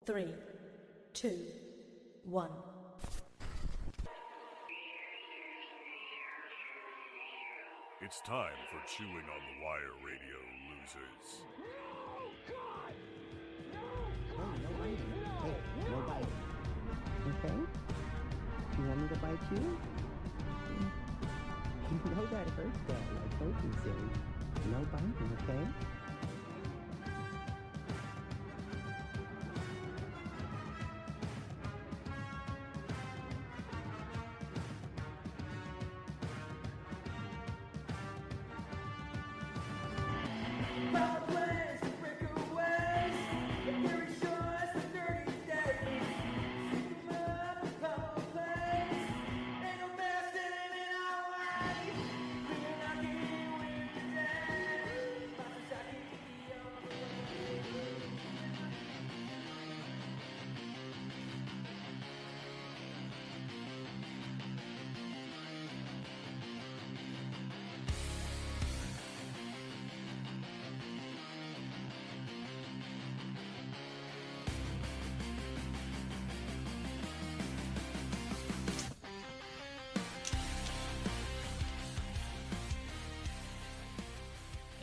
3, 2, 1. It's time for Chewing on the Wire Radio, losers. No, God! No biting. Hey, no biting. Okay? You want me to bite you? You know that hurts bad. I told you, silly. No biting, okay?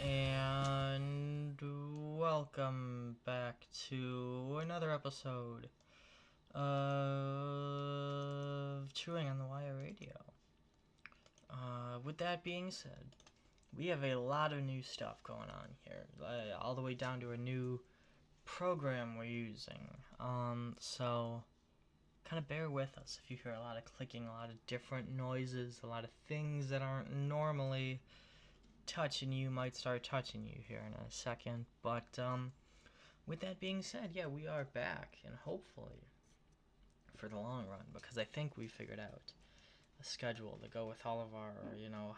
And welcome back to another episode of Chewing on the Wire Radio. With that being said, we have a lot of new stuff going on here, all the way down to a new program we're using. So kind of bear with us if you hear a lot of clicking, a lot of different noises, a lot of things that aren't normally touching you might start touching you here in a second. But with that being said, yeah, we are back, and hopefully for the long run, because I think we figured out a schedule to go with all of our,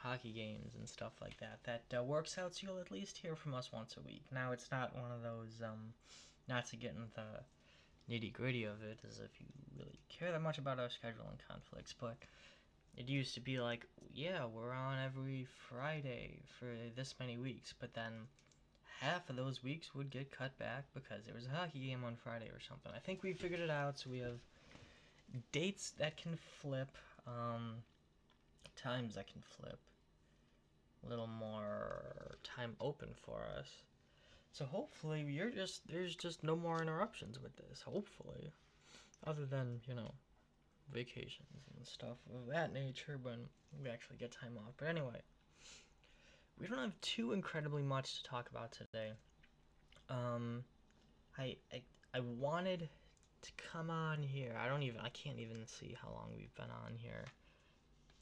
hockey games and stuff like that works out, so you'll at least hear from us once a week. Now, it's not one of those, not to get into the nitty-gritty of it, as if you really care that much about our scheduling conflicts, but it used to be like, yeah, we're on every Friday for this many weeks, but then half of those weeks would get cut back because there was a hockey game on Friday or something. I think we figured it out, so we have dates that can flip, times that can flip, a little more time open for us. So hopefully there's just no more interruptions with this, hopefully, other than, vacations and stuff of that nature when we actually get time off. But anyway, we don't have too incredibly much to talk about today. I wanted to come on here. I can't even see how long we've been on here.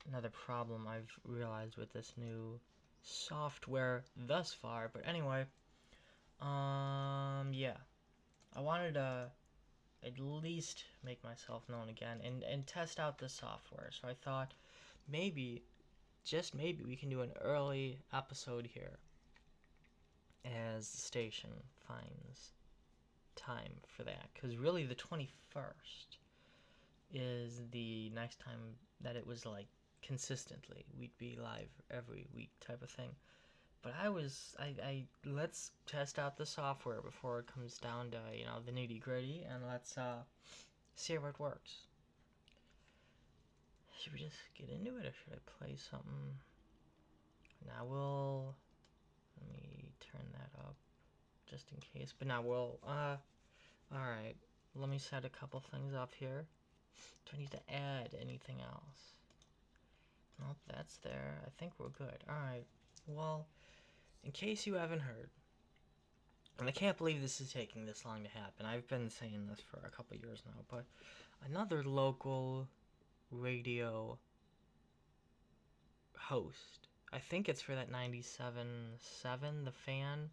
Another problem I've realized with this new software thus far. But anyway, yeah, I wanted to at least make myself known again and test out the software. So I thought maybe, just maybe, we can do an early episode here as the station finds time for that. Because really the 21st is the next time that it was like consistently. We'd be live every week type of thing. But let's test out the software before it comes down to, the nitty-gritty, and let's see how it works. Should we just get into it, or should I play something? Now let me turn that up, just in case, but now alright, let me set a couple things up here. Do I need to add anything else? Nope, that's there. I think we're good. Alright, well, in case you haven't heard, and I can't believe this is taking this long to happen. I've been saying this for a couple years now, but another local radio host, I think it's for that 97.7, the Fan,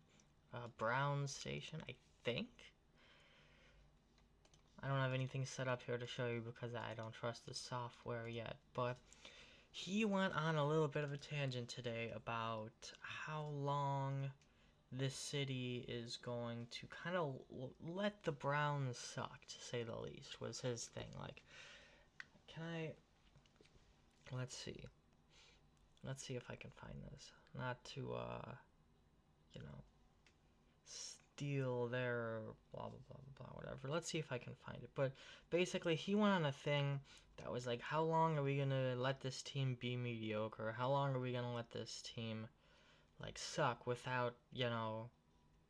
Brown station, I think. I don't have anything set up here to show you because I don't trust the software yet, but he went on a little bit of a tangent today about how long this city is going to kind of let the Browns suck, to say the least, was his thing. Like, let's see if I can find this. Not to, deal there, blah, blah, blah, blah, blah, whatever. Let's see if I can find it. But basically, he went on a thing that was like, how long are we going to let this team be mediocre? How long are we going to let this team, like, suck without,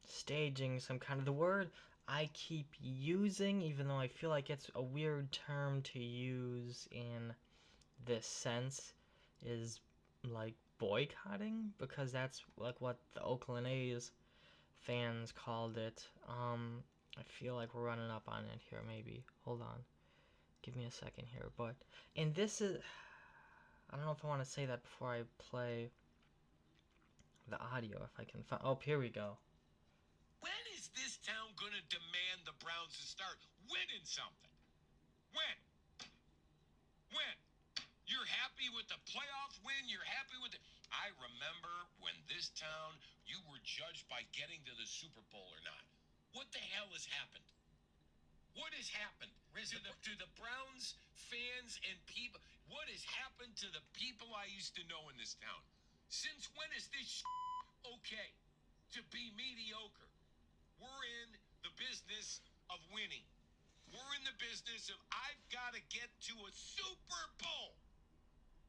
staging some kind of... The word I keep using, even though I feel like it's a weird term to use in this sense, is, like, boycotting, because that's, like, what the Oakland A's fans called it. I feel like we're running up on it here, maybe. Hold on. Give me a second here, but... And this is... I don't know if I want to say that before I play the audio, if I can find... Oh, here we go. When is this town gonna demand the Browns to start winning something? When? When? You're happy with the playoff win? You're happy with it? I remember when this town, you were judged by getting to the Super Bowl or not. What the hell has happened? What has happened to the Browns fans and people? What has happened to the people I used to know in this town? Since when is this okay to be mediocre? We're in the business of winning. We're in the business of I've got to get to a Super Bowl.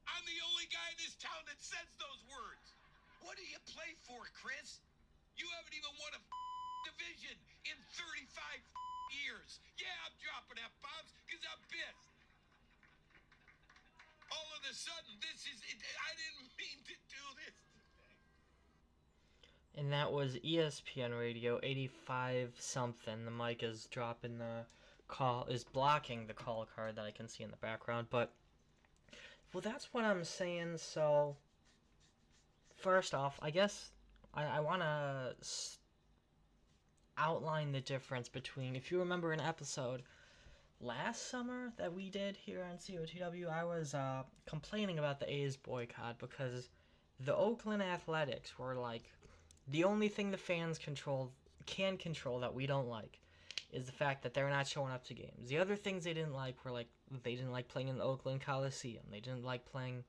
I'm the only guy in this town that says those words. What do you play for, Chris? You haven't even won a division in 35 years. Yeah, I'm dropping F-bombs because I'm pissed. All of a sudden, I didn't mean to do this today. And that was ESPN Radio 85 something. The mic is dropping the call, is blocking the call card that I can see in the background. But, well, that's what I'm saying. So, first off, I guess I want to outline the difference between, if you remember an episode last summer that we did here on COTW, I was complaining about the A's boycott because the Oakland Athletics were like, the only thing the fans can control that we don't like is the fact that they're not showing up to games. The other things they didn't like were, like, they didn't like playing in the Oakland Coliseum. They didn't like playing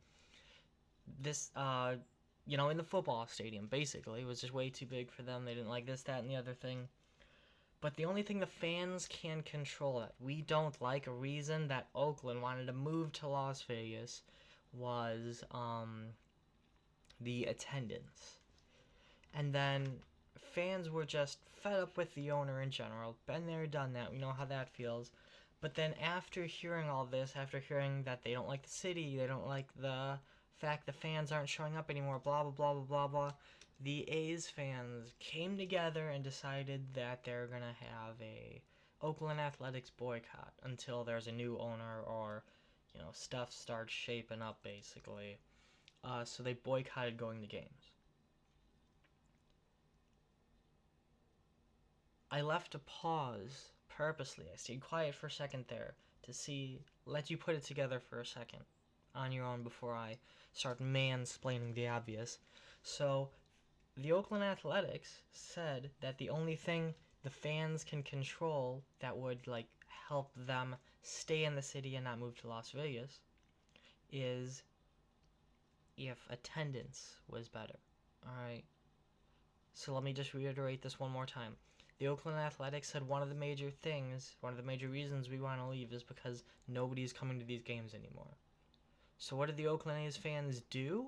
this, in the football stadium, basically. It was just way too big for them. They didn't like this, that, and the other thing. But the only thing the fans can control that we don't like, a reason that Oakland wanted to move to Las Vegas, was the attendance. And then fans were just fed up with the owner in general. Been there, done that. We know how that feels. But then after hearing all this, after hearing that they don't like the city, they don't like the fact the fans aren't showing up anymore, blah, blah, blah, blah, blah, blah, the A's fans came together and decided that they're going to have a Oakland Athletics boycott until there's a new owner or, stuff starts shaping up, basically. So they boycotted going to games. I left a pause purposely. I stayed quiet for a second there to let you put it together for a second on your own before I start mansplaining the obvious. So, the Oakland Athletics said that the only thing the fans can control that would, help them stay in the city and not move to Las Vegas is if attendance was better. Alright? So let me just reiterate this one more time. The Oakland Athletics said one of the major reasons we want to leave is because nobody's coming to these games anymore. So what did the Oakland A's fans do?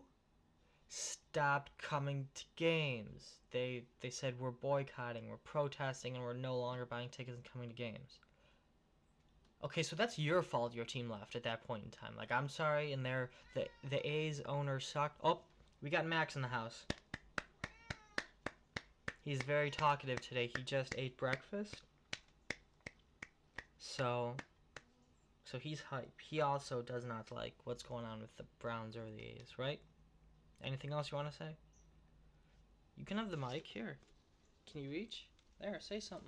Stopped coming to games. They said we're boycotting, we're protesting, and we're no longer buying tickets and coming to games. Okay, so that's your fault your team left at that point in time. I'm sorry, and the A's owner sucked. Oh, we got Max in the house. He's very talkative today. He just ate breakfast. So he's hype. He also does not like what's going on with the Browns or the A's, right? Anything else you want to say? You can have the mic here. Can you reach? There, say something.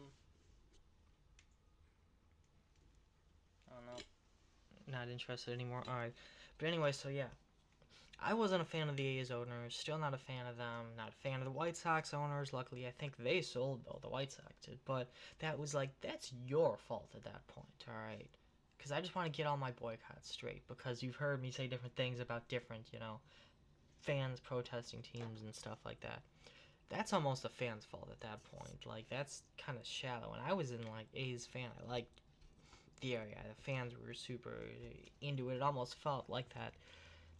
Oh, no. Not interested anymore. Alright. But anyway, so yeah. I wasn't a fan of the A's owners. Still not a fan of them. Not a fan of the White Sox owners. Luckily, I think they sold, though. The White Sox did. But that was that's your fault at that point, alright? Because I just want to get all my boycotts straight. Because you've heard me say different things about different, fans protesting teams and stuff like that. that's almost a fan's fault at that point. Like, that's kind of shallow. And I was in, like, A's fan. I liked the area. The fans were super into it. It almost felt like that,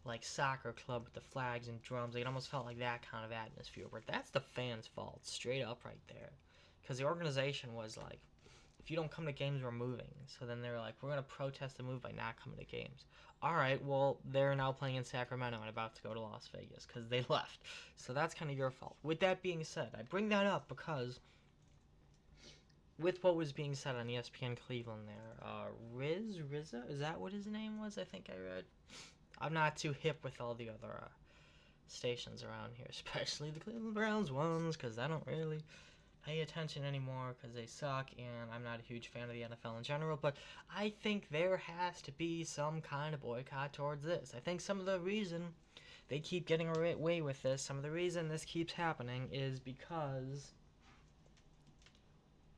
like, soccer club with the flags and drums. Like, it almost felt like that kind of atmosphere. But that's the fans' fault, straight up right there. Because the organization was like, if you don't come to games, we're moving. So then they were like, we're going to protest the move by not coming to games. All right, well, they're now playing in Sacramento and about to go to Las Vegas because they left. So that's kind of your fault. With that being said, I bring that up because with what was being said on ESPN Cleveland there, Rizza, is that what his name was? I think I read. I'm not too hip with all the other stations around here, especially the Cleveland Browns ones, because I don't really pay attention anymore because they suck, and I'm not a huge fan of the NFL in general, but I think there has to be some kind of boycott towards this. I think some of the reason they keep getting away with this, some of the reason this keeps happening is because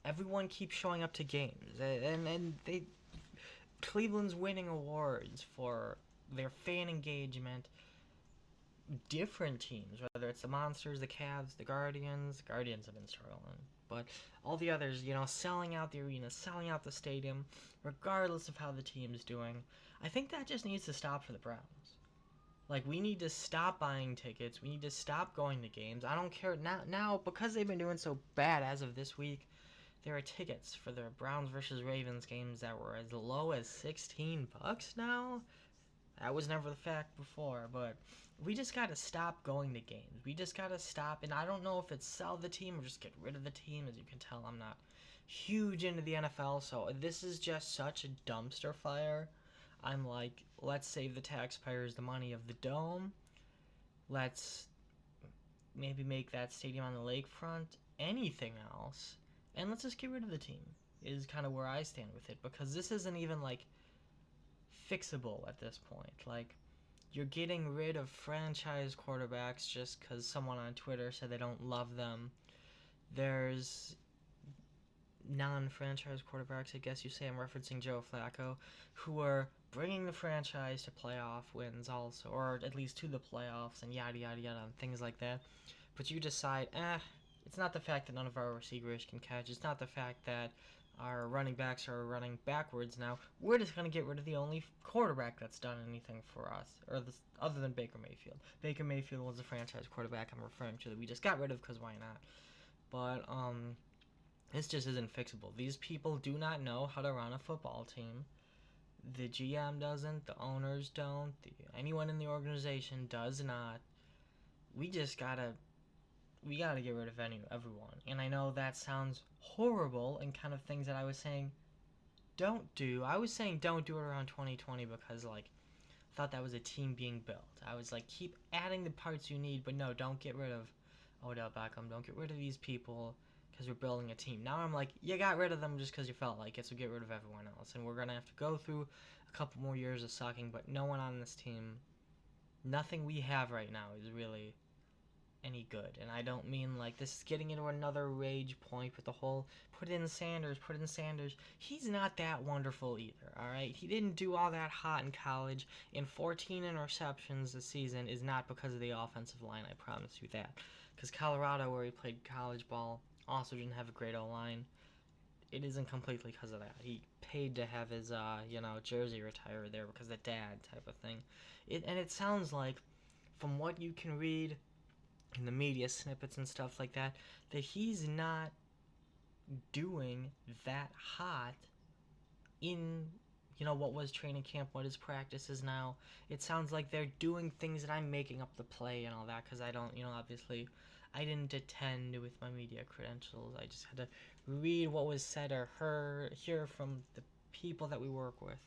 everyone keeps showing up to games, and Cleveland's winning awards for their fan engagement. Different teams, whether it's the Monsters, the Cavs, the Guardians. The Guardians have been struggling, but all the others, selling out the arena, selling out the stadium, regardless of how the team's doing. I think that just needs to stop for the Browns. Like, we need to stop buying tickets. We need to stop going to games. I don't care now because they've been doing so bad as of this week. There are tickets for the Browns versus Ravens games that were as low as $16 now. That was never the fact before, but we just gotta stop going to games. We just gotta stop, and I don't know if it's sell the team or just get rid of the team. As you can tell, I'm not huge into the NFL, so this is just such a dumpster fire. I'm like, let's save the taxpayers the money of the dome. Let's maybe make that stadium on the lakefront anything else, and let's just get rid of the team, is kind of where I stand with it, because this isn't even, like, fixable at this point. Like, you're getting rid of franchise quarterbacks just because someone on Twitter said they don't love them. There's non-franchise quarterbacks, I guess you say. I'm referencing Joe Flacco, who are bringing the franchise to playoff wins also, or at least to the playoffs and yada yada yada and things like that. But you decide, it's not the fact that none of our receivers can catch. It's not the fact that our running backs are running backwards now. We're just going to get rid of the only quarterback that's done anything for us, other than Baker Mayfield. Baker Mayfield was the franchise quarterback I'm referring to that we just got rid of because why not? But this just isn't fixable. These people do not know how to run a football team. The GM doesn't, the owners don't, anyone in the organization does not. We gotta get rid of everyone. And I know that sounds horrible and kind of things that I was saying don't do. I was saying don't do it around 2020 because, like, I thought that was a team being built. I was like, keep adding the parts you need, but no, don't get rid of Odell Beckham. Don't get rid of these people because we're building a team. Now I'm like, you got rid of them just because you felt like it, so get rid of everyone else. And we're going to have to go through a couple more years of sucking, but no one on this team, nothing we have right now is really any good. And I don't mean like this is getting into another rage point with the whole put in Sanders. He's not that wonderful either, alright? He didn't do all that hot in college, and 14 interceptions this season is not because of the offensive line, I promise you that. Because Colorado, where he played college ball, also didn't have a great O-line. It isn't completely because of that. He paid to have his, jersey retired there because of dad type of thing. And it sounds like, from what you can read in the media snippets and stuff like that, that he's not doing that hot in, what was training camp, what his practice is now. It sounds like they're doing things that I'm making up the play and all that, because I don't, obviously, I didn't attend with my media credentials. I just had to read what was said or hear from the people that we work with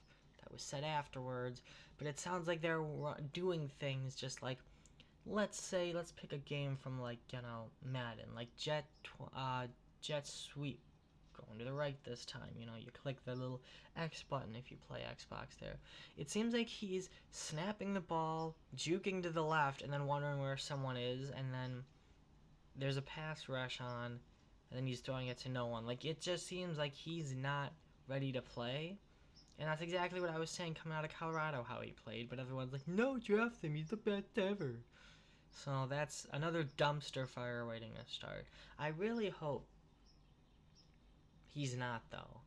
that was said afterwards. But it sounds like they're doing things just like, let's pick a game from, like, Madden, like jet sweep, going to the right this time, you click the little X button if you play Xbox there. It seems like he's snapping the ball, juking to the left, and then wondering where someone is, and then there's a pass rush on, and then he's throwing it to no one. Like, it just seems like he's not ready to play. And that's exactly what I was saying coming out of Colorado, how he played, but everyone's like, no, draft him, he's the best ever. So that's another dumpster fire waiting to start. I really hope he's not, though.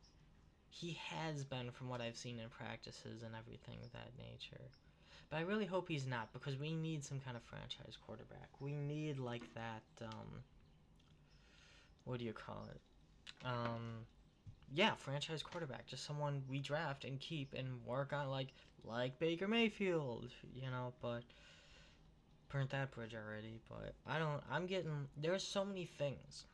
He has been, from what I've seen in practices and everything of that nature. But I really hope he's not, because we need some kind of franchise quarterback. We need, like, that, what do you call it? Yeah, franchise quarterback. Just someone we draft and keep and work on, like Baker Mayfield, but burnt that bridge already. But there's so many things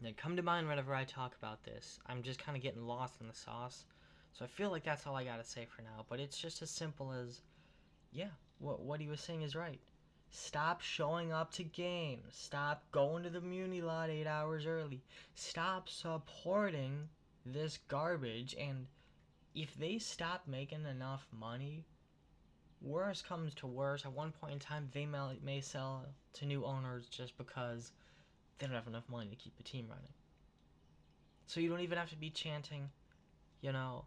that come to mind whenever I talk about this. I'm just kind of getting lost in the sauce. So I feel like that's all I gotta say for now. But it's just as simple as, yeah, what he was saying is right. Stop showing up to games. Stop going to the Muni lot 8 hours early. Stop supporting this garbage. And if they stop making enough money, worse comes to worse, at one point in time, they may sell to new owners just because they don't have enough money to keep the team running. So you don't even have to be chanting,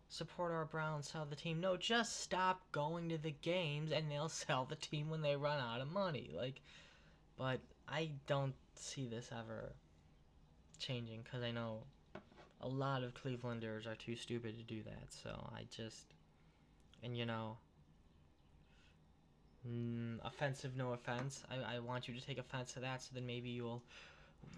support our Browns, sell the team. No, just stop going to the games and they'll sell the team when they run out of money. But I don't see this ever changing, because I know a lot of Clevelanders are too stupid to do that. So offensive, no offense. I want you to take offense to that, so then maybe you'll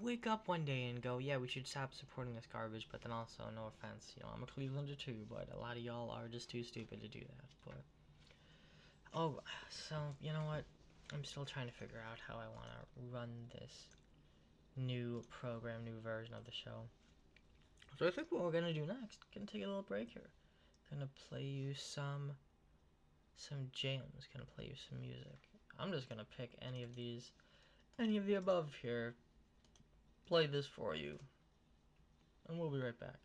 wake up one day and go, yeah, we should stop supporting this garbage. But then also, no offense, I'm a Clevelander too, but a lot of y'all are just too stupid to do that. But so you know what, I'm still trying to figure out how I want to run this new program, new version of the show. So I think what we're gonna do next, gonna take a little break here, gonna play you some jams, gonna play you some music. I'm just gonna pick any of the above here, play this for you, and we'll be right back.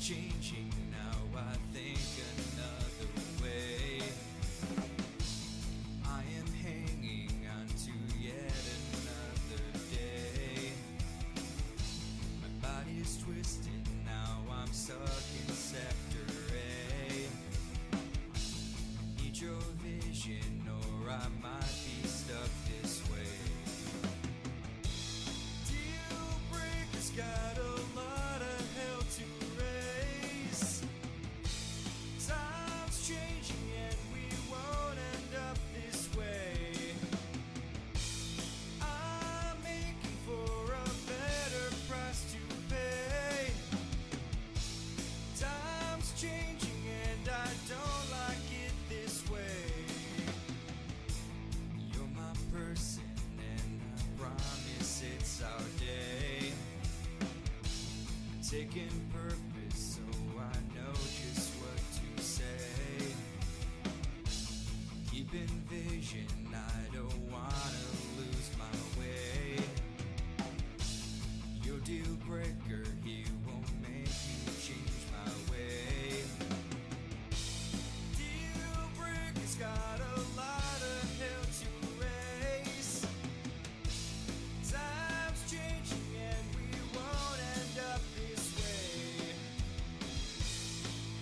Changing now, I think another way. I am hanging on to yet another day. My body is twisted now, I'm stuck in sector A. Need your vision or I might be stuck this way. Deal breakers got a lot of hell to raise. Time's changing and we won't end up this way. I'm making for a better price to pay. Time's changing and I don't like it this way. You're my person and I promise it's our day. Taking purpose so I know just what to say. Keeping vision, I don't wanna lose my way. Your deal breaker, he won't make you change my way. Deal breaker's got a lot of hell to raise. Time's changing and we won't end up this way.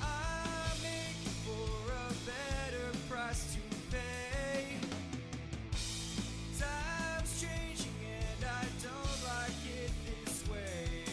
I'm making for a better price to pay. Time's changing and I don't like it this way.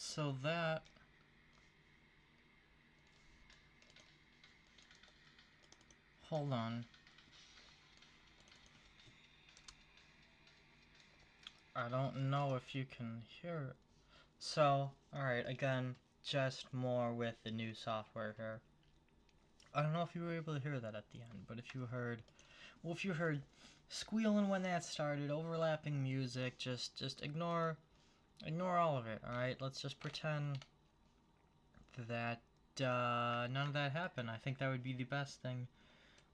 So that... Hold on. I don't know if you can hear it. So, alright, again, just more with the new software here. I don't know if you were able to hear that at the end, but if you heard... Well, if you heard squealing when that started, overlapping music, just ignore all of it, alright? Let's just pretend that none of that happened. I think that would be the best thing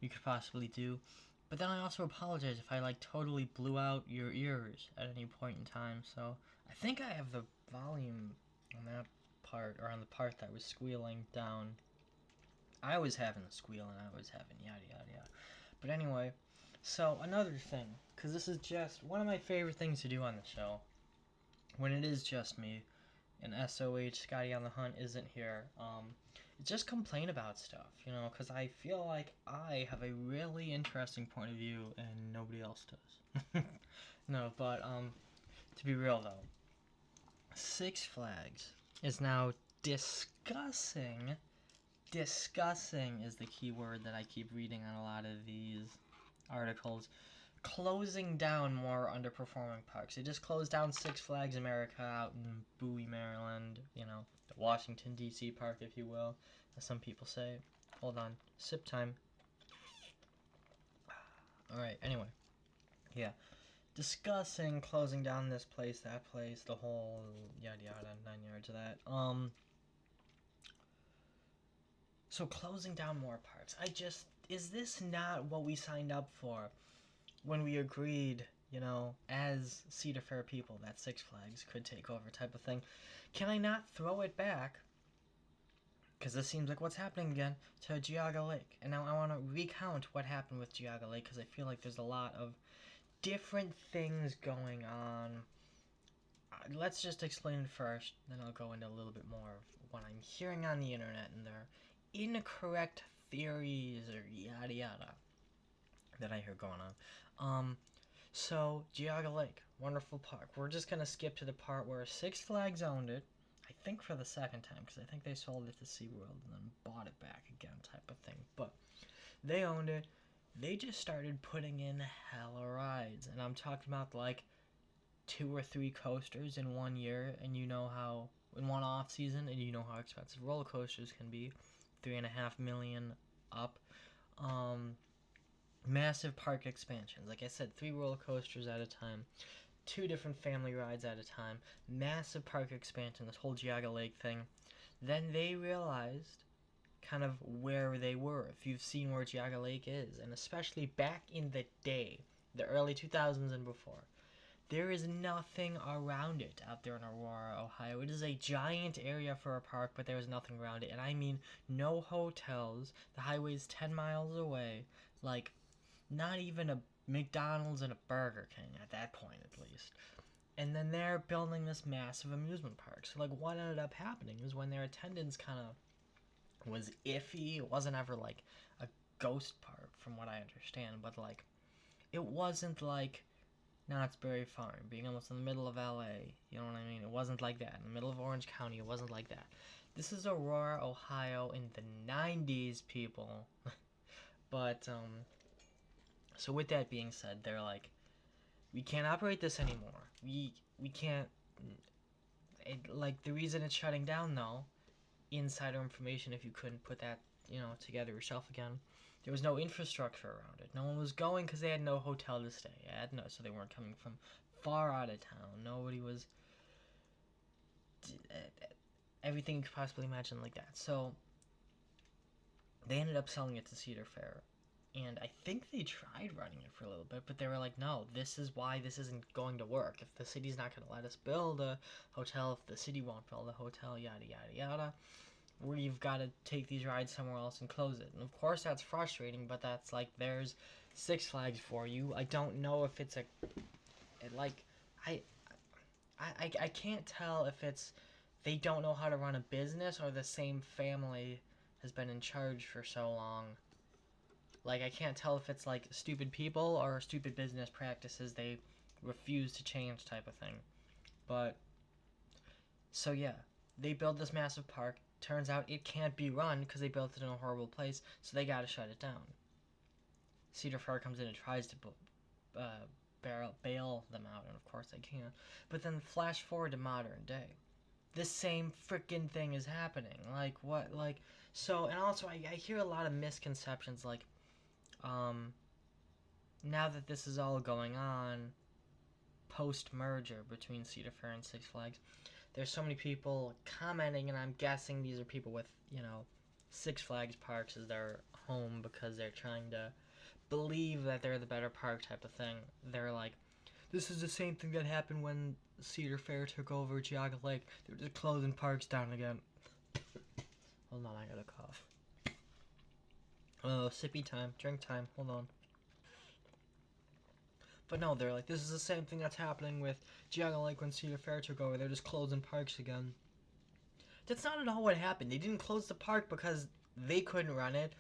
you could possibly do. But then I also apologize if I like totally blew out your ears at any point in time. So I think I have the volume on that part, or on the part that was squealing down. I was having the squeal and I was having yada yada yada. But anyway, so another thing, because this is just one of my favorite things to do on the show, when it is just me, and SOH, Scotty on the Hunt, isn't here, just complain about stuff, you know, because I feel like I have a really interesting point of view and nobody else does. No, but, to be real though, Six Flags is now discussing is the key word that I keep reading on a lot of these articles, closing down more underperforming parks. They just closed down Six Flags America out in Bowie, Maryland, you know, the Washington, D.C. park, if you will, as some people say. Hold on, sip time. Alright, anyway. Yeah. Discussing closing down this place, that place, the whole yada yada, 9 yards of that. So closing down more parks. Is this not what we signed up for when we agreed, you know, as Cedar Fair people, that Six Flags could take over type of thing? Can I not throw it back, because this seems like what's happening again, to Geauga Lake? And now I want to recount what happened with Geauga Lake, because I feel like there's a lot of different things going on. Let's just explain it first, then I'll go into a little bit more of what I'm hearing on the internet and their incorrect theories or yada yada that I hear going on. So Geauga Lake, wonderful park. We're just gonna skip to the part where Six Flags owned it, I think for the second time, because I think they sold it to SeaWorld and then bought it back again type of thing. But they owned it. They just started putting in hella rides, and I'm talking about like 2 or 3 coasters in 1 year, and you know how, in one off season, and you know how expensive roller coasters can be, $3.5 million up. Massive park expansions. Like I said, 3 roller coasters at a time, 2 different family rides at a time, massive park expansion, this whole Geauga Lake thing. Then they realized kind of where they were, if you've seen where Geauga Lake is, and especially back in the day, the early 2000s and before. There is nothing around it out there in Aurora, Ohio. It is a giant area for a park, but there is nothing around it. And I mean, no hotels. The highway's 10 miles away. Like, not even a McDonald's and a Burger King at that point, at least. And then they're building this massive amusement park. So, like, what ended up happening is when their attendance kind of was iffy. It wasn't ever, like, a ghost park, from what I understand. But, like, it wasn't like Knott's Berry Farm, being almost in the middle of LA, you know what I mean? It wasn't like that. In the middle of Orange County, it wasn't like that. This is Aurora, Ohio in the 90s, people. But, so with that being said, they're like, we can't operate this anymore. We can't, like, the reason it's shutting down, though, insider information, if you couldn't put that, you know, together yourself again, there was no infrastructure around it. No one was going because they had no hotel to stay at. No, so they weren't coming from far out of town. Nobody was... everything you could possibly imagine like that. So they ended up selling it to Cedar Fair. And I think they tried running it for a little bit, but they were like, no, this is why this isn't going to work. If the city's not going to let us build a hotel, if the city won't build a hotel, yada, yada, yada, we've got to take these rides somewhere else and close it. And of course that's frustrating, but that's like, there's Six Flags for you. I don't know if it's I can't tell if it's they don't know how to run a business or the same family has been in charge for so long. Like, I can't tell if it's like stupid people or stupid business practices they refuse to change type of thing. But, so yeah, They build this massive park. Turns out it can't be run because they built it in a horrible place, so they gotta shut it down. Cedar Fair comes in and tries to bail them out, and of course they can't. But then flash forward to modern day. The same freaking thing is happening. Like, what? Like, so, and also I hear a lot of misconceptions, like, now that this is all going on, post-merger between Cedar Fair and Six Flags, there's so many people commenting, and I'm guessing these are people with, Six Flags parks as their home because they're trying to believe that they're the better park type of thing. They're like, this is the same thing that happened when Cedar Fair took over Geauga Lake. They're just closing parks down again. Hold on, I got a cough. Oh, sippy time, drink time, hold on. But no, they're like, this is the same thing that's happening with Geauga Lake when Cedar Fair took over. They're just closing parks again. That's not at all what happened. They didn't close the park because they couldn't run it.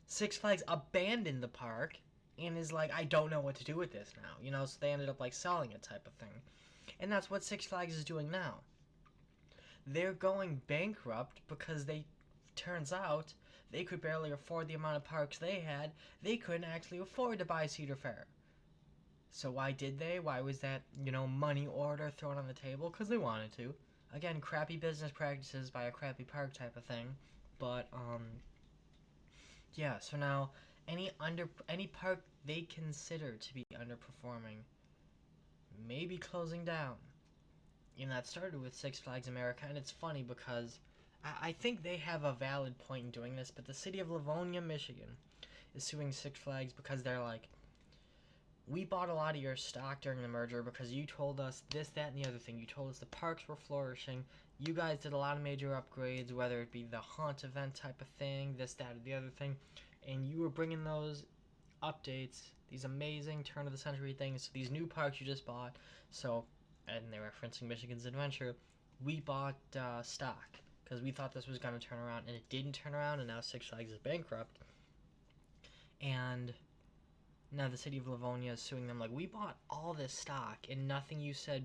Six Flags abandoned the park and is like, I don't know what to do with this now. So they ended up like selling it type of thing. And that's what Six Flags is doing now. They're going bankrupt because turns out they could barely afford the amount of parks they had. They couldn't actually afford to buy Cedar Fair. So why did they? Why was that, money order thrown on the table? Because they wanted to. Again, crappy business practices by a crappy park type of thing. But, yeah, so now any park they consider to be underperforming may be closing down. That started with Six Flags America, and it's funny because I think they have a valid point in doing this, but the city of Livonia, Michigan is suing Six Flags because they're like, we bought a lot of your stock during the merger because you told us this, that, and the other thing. You told us the parks were flourishing. You guys did a lot of major upgrades, whether it be the haunt event type of thing, this, that, or the other thing. And you were bringing those updates, these amazing turn-of-the-century things, to these new parks you just bought. So, and they're referencing Michigan's Adventure, we bought stock because we thought this was going to turn around, and it didn't turn around, and now Six Flags is bankrupt. And now the city of Livonia is suing them like, we bought all this stock and nothing you said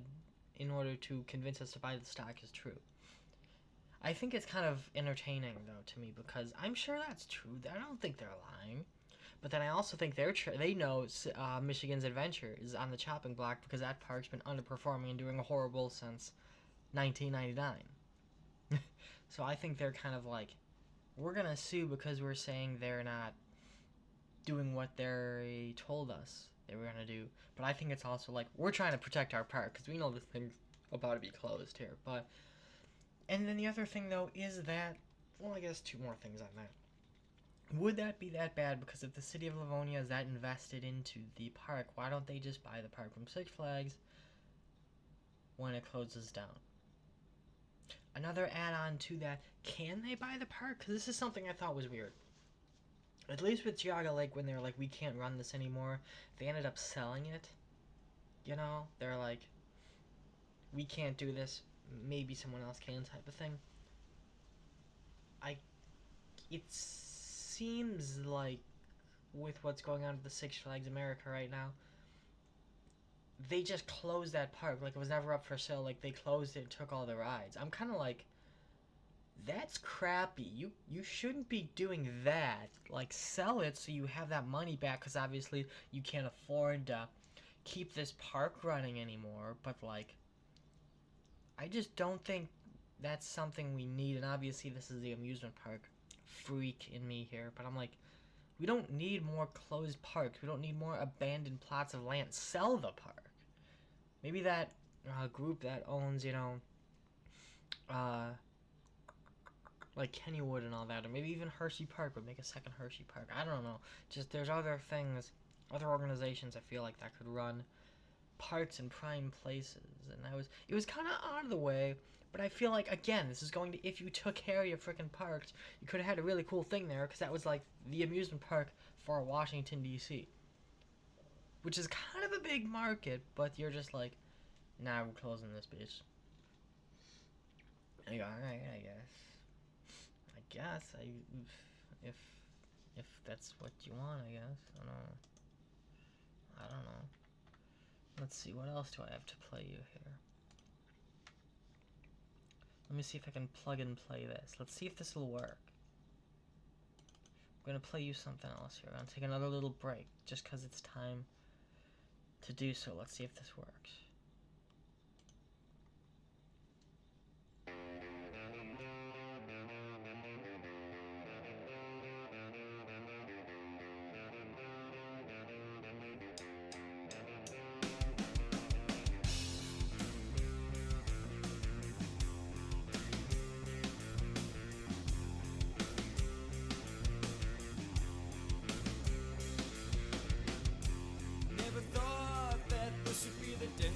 in order to convince us to buy the stock is true. I think it's kind of entertaining, though, to me, because I'm sure that's true. I don't think they're lying. But then I also think they know Michigan's Adventure is on the chopping block because that park's been underperforming and doing horrible since 1999. So I think they're kind of like, we're going to sue because we're saying they're not doing what they told us they were going to do. But I think it's also like, we're trying to protect our park because we know this thing's about to be closed here. But, and then the other thing, though, is that, well, I guess two more things on that. Would that be that bad? Because if the city of Livonia is that invested into the park, why don't they just buy the park from Six Flags when it closes down? Another add-on to that, can they buy the park? Because this is something I thought was weird. At least with Geauga Lake, when they were like, we can't run this anymore, they ended up selling it. They're like, we can't do this, maybe someone else can type of thing. It seems like, with what's going on with the Six Flags America right now, they just closed that park. Like, it was never up for sale. Like, they closed it and took all the rides. I'm kind of like, that's crappy. You shouldn't be doing that. Like, sell it so you have that money back, because obviously you can't afford to keep this park running anymore. But, like, I just don't think that's something we need. And obviously this is the amusement park freak in me here. But I'm like, we don't need more closed parks. We don't need more abandoned plots of land. Sell the park. Maybe that group that owns, like Kennywood and all that, or maybe even Hershey Park would make a second Hershey Park. I don't know. Just there's other things, other organizations I feel like that could run parks in prime places, and it was kind of out of the way. But I feel like, again, this is going to, if you took care of your freaking parks, you could have had a really cool thing there, because that was like the amusement park for Washington, D.C., which is kind of a big market, but you're just like, nah, we're closing this bitch. I go, alright, I guess, if that's what you want, I guess. I don't know. Let's see, what else do I have to play you here? Let me see if I can plug and play this. Let's see if this will work. I'm gonna play you something else here. I'm gonna take another little break just because it's time to do so. Let's see if this works. Never thought that this would be the day.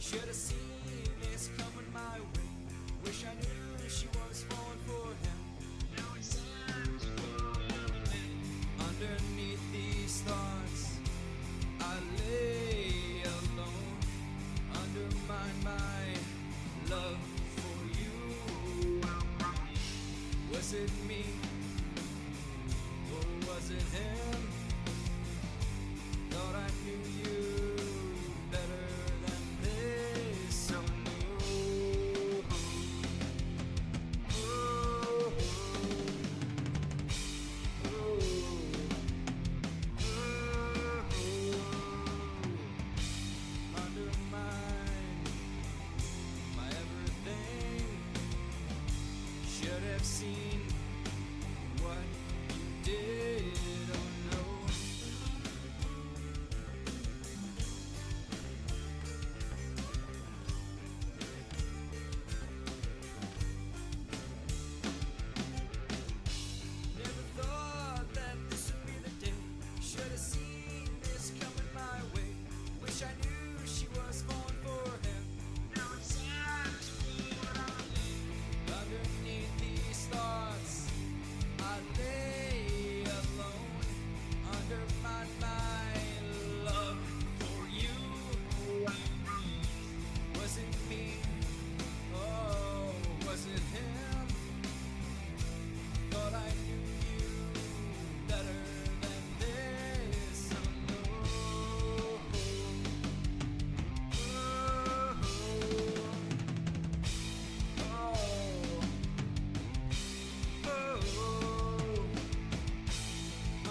Should have seen this coming my way. Wish I knew she was falling for him. Now it's time to fall in. Underneath these thoughts, I lay alone. Undermine my love for you. Was it me? Or was it him? Thought I knew you better than this. Oh no. Oh, oh, oh, oh. Undermine my everything. Should have seen what you did. Oh no. Never thought that this would be the day. Should have seen this coming my way. Wish I knew she was falling for him. Now it's time to put on it. Underneath these thoughts, I lay alone. Undermine my love for you. Was it me? Oh, was it him? Thought I knew you better than this. Oh no. Oh, oh, oh.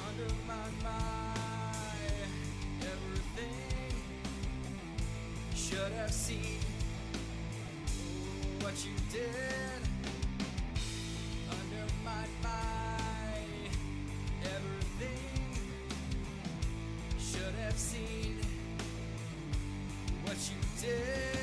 Undermine my everything. Should have seen what you did. Undermine my everything. Should have seen what you did.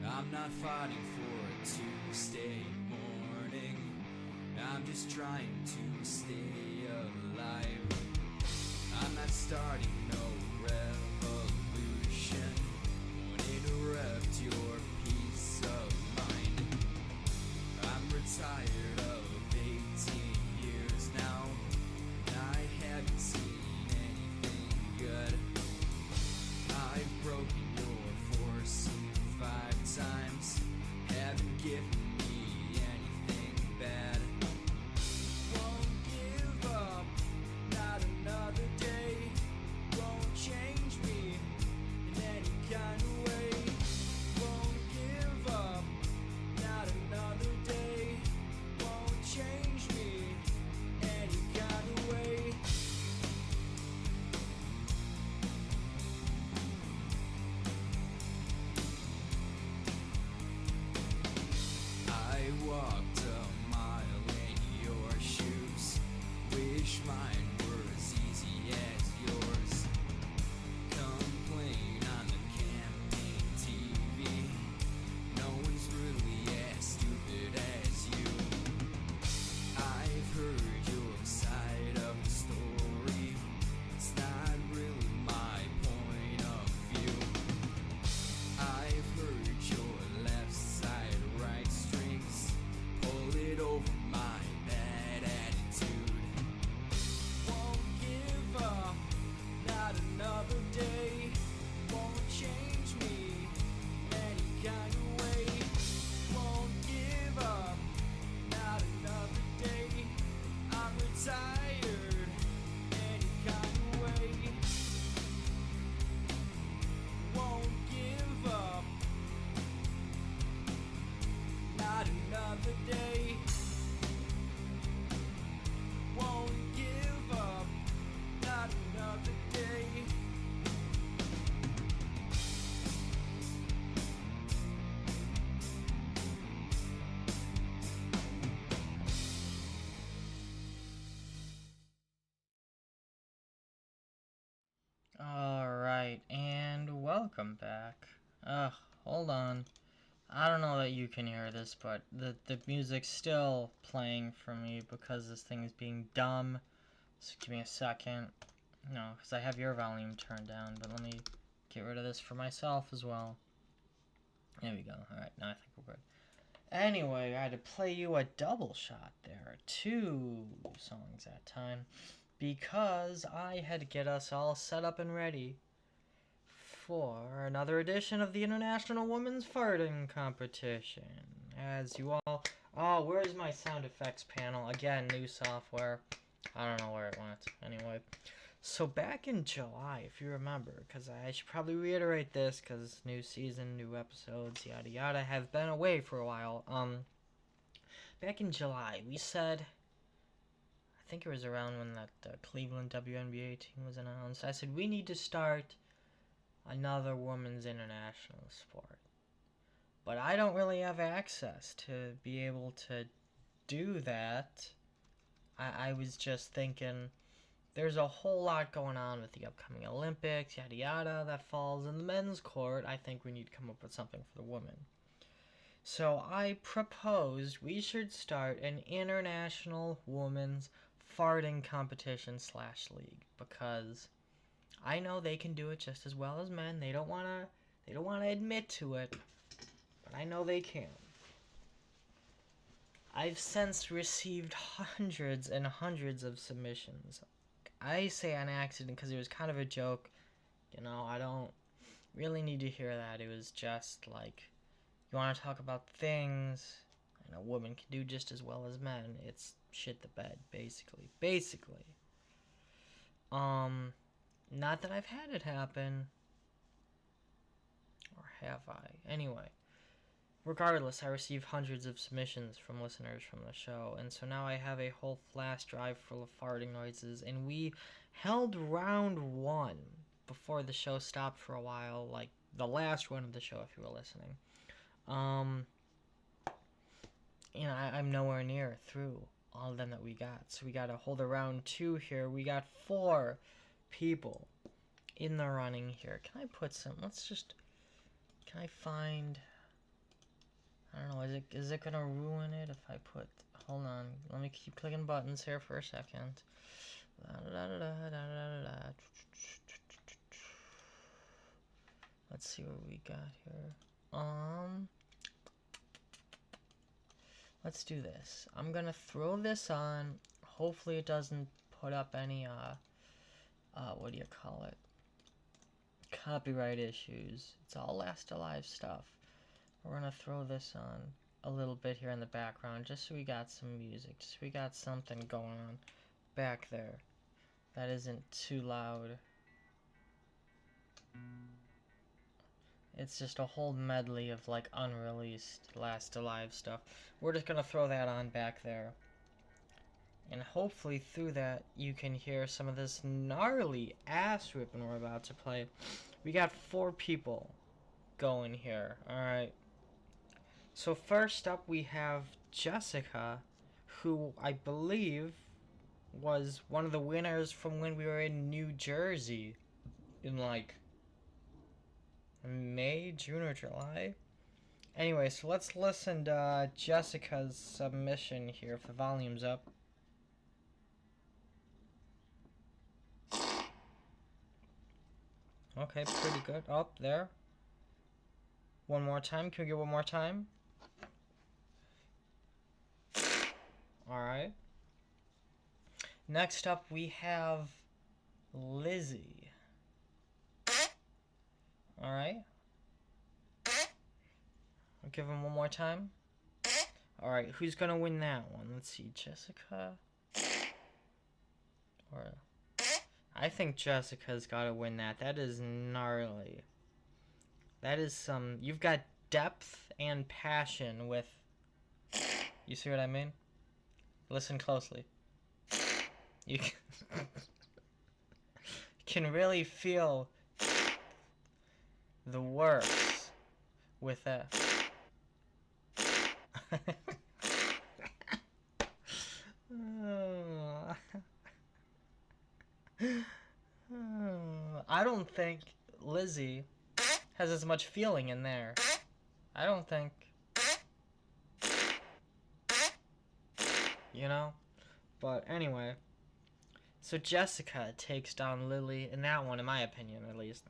I'm not fighting for a Tuesday morning. I'm just trying to stay alive. I'm not starting no revolution. Won't interrupt your peace of mind. I'm retired of 18 years now. I haven't seen anything good. I've broken your force 5 times. Haven't given me anything bad. Won't give up, not another day. Won't change me in any kind of way. Won't give up, not another day. Won't change me any kind of way. I walked a mile in your shoes. Wish mine were as easy as yours. Complain on the campaign TV. No one's really as stupid as you. I've heard your side of the story. It's not really my point of view. I've I'm back. Ugh, hold on. I don't know that you can hear this, but the music's still playing for me because this thing is being dumb. So give me a second. No, because I have your volume turned down, but let me get rid of this for myself as well. There we go. Alright, now I think we're good. Anyway, I had to play you a double shot there. 2 songs that time. Because I had to get us all set up and ready for another edition of the International Women's Farting Competition. As you all... Oh, where's my sound effects panel? Again, new software. I don't know where it went. Anyway. So back in July, if you remember, because I should probably reiterate this, because new season, new episodes, yada yada, have been away for a while. Back in July, we said... I think it was around when that Cleveland WNBA team was announced. I said, we need to start another women's international sport. But I don't really have access to be able to do that. I was just thinking, there's a whole lot going on with the upcoming Olympics, yada yada, that falls in the men's court. I think we need to come up with something for the women. So I proposed we should start an international women's farting competition / league, because I know they can do it just as well as men. They don't wanna admit to it, but I know they can. I've since received hundreds and hundreds of submissions. I say on accident because it was kind of a joke. You know, I don't really need to hear that. It was just like, you want to talk about things and a woman can do just as well as men. It's shit the bed, basically. Not that I've had it happen. Or have I? Anyway. Regardless, I received hundreds of submissions from listeners from the show, and so now I have a whole flash drive full of farting noises, and we held round 1 before the show stopped for a while, like the last one of the show if you were listening. I'm nowhere near through all of them that we got, so we gotta hold a round 2 here. We got 4 people in the running here. Can I put some, can I find... I don't know, is it gonna ruin it if I put... Hold on, let me keep clicking buttons here for a second. Let's see what we got here. Let's do this. I'm gonna throw this on. Hopefully it doesn't put up any, what do you call it? Copyright issues. It's all Last Alive stuff. We're gonna throw this on a little bit here in the background, just so we got some music, just so we got something going on back there that isn't too loud. It's just a whole medley of like unreleased Last Alive stuff. We're just gonna throw that on back there, and hopefully through that you can hear some of this gnarly ass ripping we're about to play. We got 4 people going here. Alright. So first up we have Jessica, who I believe was one of the winners from when we were in New Jersey in like May, June, or July. Anyway, so let's listen to Jessica's submission here if the volume's up. Okay, pretty good. Up there. One more time. Can we get one more time? Alright. Next up, we have Lizzie. Alright. I'll give him one more time. Alright, who's gonna win that one? Let's see, Jessica? Or... I think Jessica's gotta win that. That is gnarly. That is some... You've got depth and passion with... You see what I mean? Listen closely. You can really feel the words with that. I don't think Lizzie has as much feeling in there. I don't think. You know? But anyway. So Jessica takes down Lily in that one, in my opinion, at least.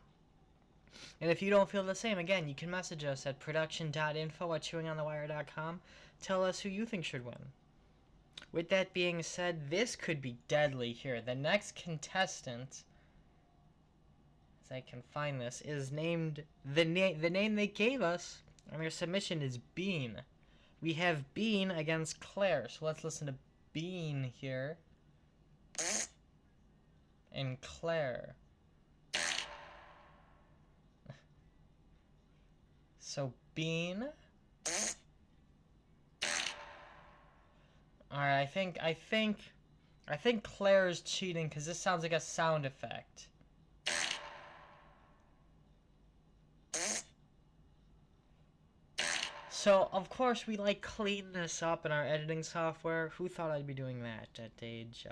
And if you don't feel the same, again, you can message us at production.info@chewingonthewire.com. Tell us who you think should win. With that being said, this could be deadly here. The next contestant, as I can find this, is named... The name they gave us on their submission is Bean. We have Bean against Claire. So let's listen to Bean here. And Claire. So Bean. Alright, I think Claire's cheating because this sounds like a sound effect. So, of course, we like clean this up in our editing software. Who thought I'd be doing that at age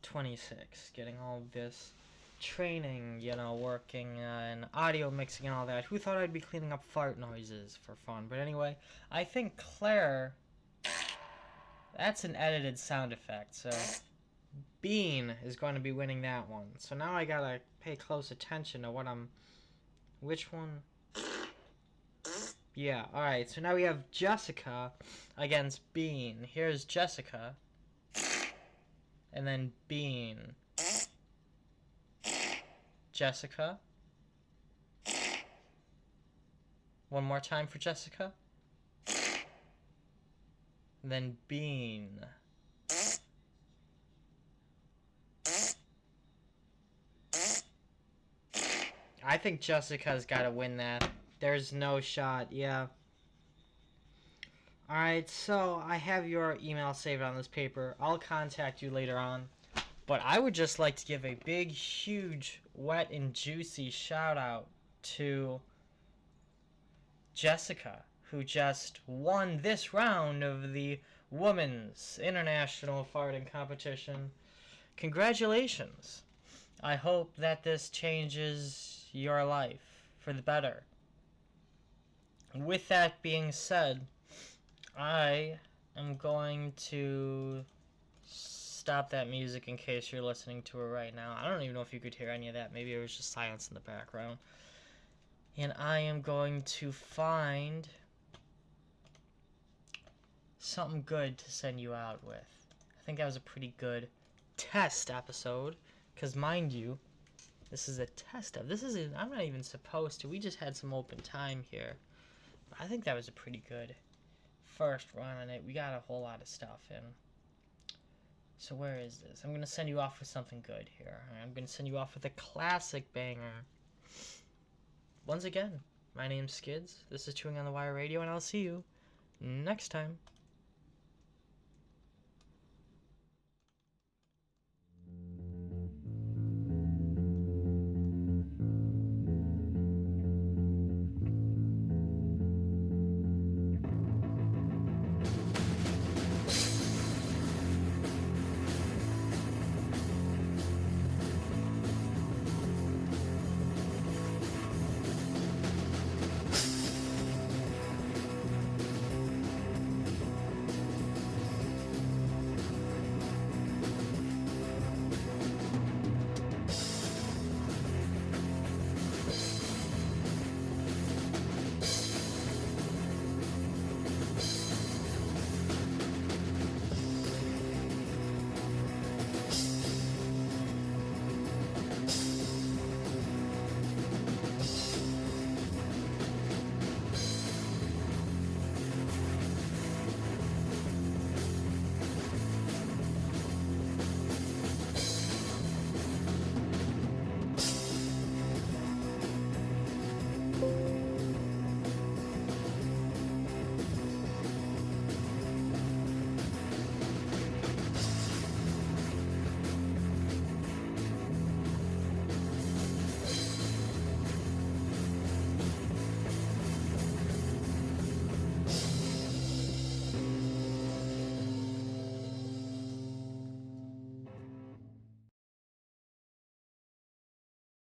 26? Getting all this training, you know, working and audio mixing and all that. Who thought I'd be cleaning up fart noises for fun? But anyway, I think Claire... That's an edited sound effect, so... Bean is going to be winning that one. So now I gotta pay close attention to what I'm... Which one? Yeah, alright, so now we have Jessica against Bean. Here's Jessica. And then Bean. Jessica. One more time for Jessica. Then Bean. I think Jessica's got to win that. There's no shot, yeah. Alright, so I have your email saved on this paper. I'll contact you later on. But I would just like to give a big, huge, wet and juicy shout out to Jessica, who just won this round of the Women's International Farting Competition. Congratulations. I hope that this changes your life for the better. With that being said, I am going to stop that music in case you're listening to it right now. I don't even know if you could hear any of that. Maybe it was just silence in the background. And I am going to find something good to send you out with. I think that was a pretty good test episode. Because mind you, this is a test of... I'm not even supposed to. We just had some open time here. But I think that was a pretty good first run on it. We got a whole lot of stuff in. So where is this? I'm going to send you off with something good here. I'm going to send you off with a classic banger. Once again, my name's Skids. This is Chewing on the Wire Radio, and I'll see you next time.